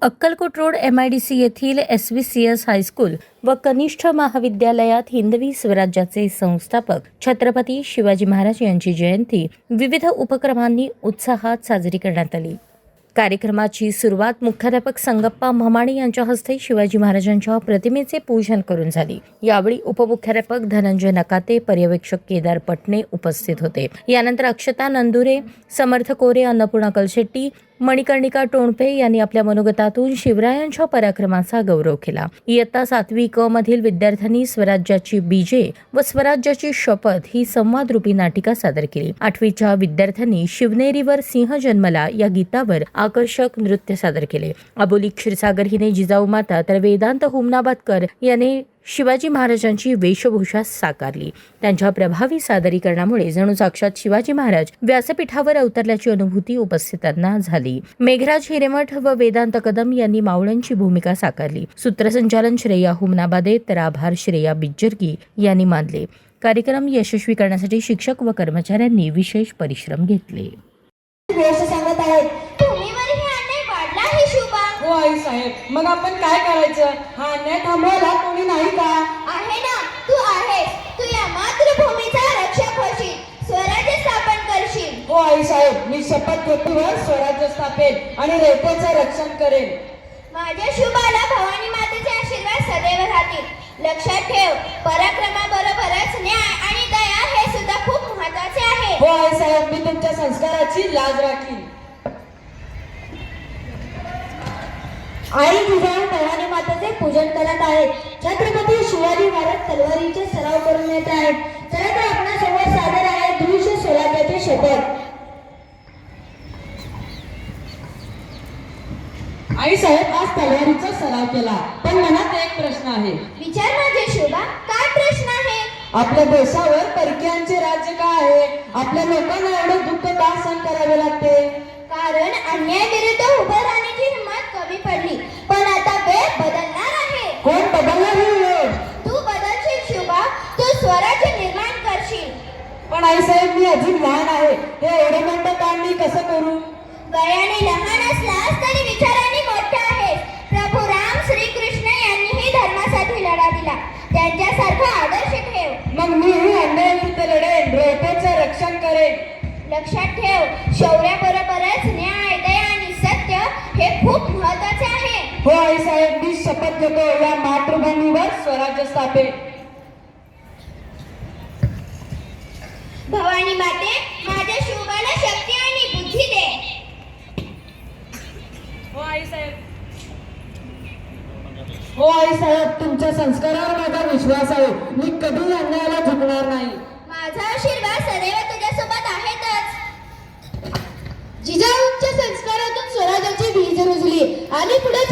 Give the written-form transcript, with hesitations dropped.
Akkalkot road MIDC येथील SVCS high school व कनिष्ठ महाविद्यालयात हिंदवी स्वराज्याचे संस्थापक छत्रपती शिवाजी महाराज यांची जयंती विविध उपक्रमांनी उत्साहात साजरी करण्यात आली। कार्यक्रमाची सुरुवात मुख्याध्यापक संगप्पा म्हमाणे यांच्या हस्ते शिवाजी महाराजांच्या प्रतिमेचे पूजन करून झाली। यावेळी उपमुख्याध्यापक धनंजय नकाते, पर्यवेक्षक केदार पटणे उपस्थित होते। यानंतर अक्षता नंदुरे, समर्थ कोरे, अन्नपूर्णा कलशेट्टी, मणिकर्णिका टोणपे यांनी आपल्या मनोगतातून शिवरायांच्या पराक्रमाचा गौरव केला। इयत्ता 7वी क मधील विद्यार्थ्यांनी स्वराज्याची बीजे व स्वराज्याची शपथ ही संवादरूपी नाटिका सादर केली। 8वीच्या विद्यार्थ्यांनी शिवनेरीवर सिंह जन्मला या गीतावर आकर्षक नृत्य सादर केले। अबोली क्षीरसागर हिने जिजाऊ माता तर वेदांत हुमनाबादकर याने शिवाजी महाराजांची वेशभूषा साकारली। त्यांच्या प्रभावी सादरीकरणामुळे जणू साक्षात शिवाजी महाराज व्यासपीठावर अवतरल्याची अनुभूती उपस्थितांना झाली। मेघराज हिरेमठ व वेदांत कदम यांनी मावळ्यांची भूमिका साकारली। सूत्रसंचालन श्रेया हुमनाबादे तर आभार श्रेया बिज्जरगी यांनी मानले। कार्यक्रम यशस्वी करण्यासाठी शिक्षक व कर्मचाऱ्यांनी विशेष परिश्रम घेतले। हो आई साहेब, मग आपण काय करायचं? हा अन्याय थांबवायला कोणी नाही का? आहे ना, तू आहेस। तू या मातृभूमीचा रक्षक होशील, स्वराज्य स्थापन करशील। हो आई साहेब, मी शपथ घेतल्यावर स्वराज्य स्थापेल आणि रयतेचे रक्षण करेन। माझ्या शुभाला भवानी मातेचे आशीर्वाद सदैव राहतील। लक्षात ठेव, पराक्रमाबरोबरच न्याय आणि दया हे सुद्धा खूप महत्त्वाचे आहे। हो आई साहेब, मी तुमच्या संस्काराची लाज राखीन। आई जिजाऊ भवानी मातेचे पूजन करत आहेत। छत्रपती शिवाजी महाराज तलवारीचे सराव करून येत आहेत। चला तर आपणासमोर सादर आहे दृश्य स्वराज्याची शपथ। आई साहेब, आज तलवारीचा सराव केला, पण मनात एक प्रश्न आहे। विचार माझे शुभा, काय प्रश्न आहे? आपल्या देशावर परकीयांचे राज्य का आहे? आपल्या लोकांना एवढे दुःख का सहन करावे लागते? कारण अन्यायाविरुद्ध उभं राहण्याची हिंमत कमी पडली। पण आता वेळ बदलणार आहे। कोण बदलणार ही वेळ? तू बदलशील शुभा, तू स्वराज्य निर्माण करशील। पण आई साहेब, मी अजून लहान आहे, हे एवढे मोठं काम मी कसं करू? वयाने लहान असलास तरी विचाराने मोठा आहेस। प्रभू राम श्रीकृष्ण यांनीही धर्मासाठी लढा दिला, त्यांच्यासारखा आदर्श ठेव। मग मीही अन्यायाविरुद्ध लढेन, रयतेचे रक्षण करेन। लक्षात ठेव, शौर्याबरोबरच न्याय, दया आणि सत्य हे खूप महत्त्वाचे आहे। हो आई साहेब, मी शपथ घेतो या मातृभूमीवर स्वराज्य स्थापेन। भवानी माते, माझ्या शुभाला शक्ती आणि बुद्धी दे। हो आई साहेब, हो आई साहेब, तुमच्या संस्कारावर माझा विश्वास आहे। मी कधी अन्यायाला झुकणार नाही। माझा आशीर्वाद सदैव तुझ्यासोबत आहेतच। जिजाऊंच्या संस्कारातून स्वराज्याची वीज रुजली आणि पुढे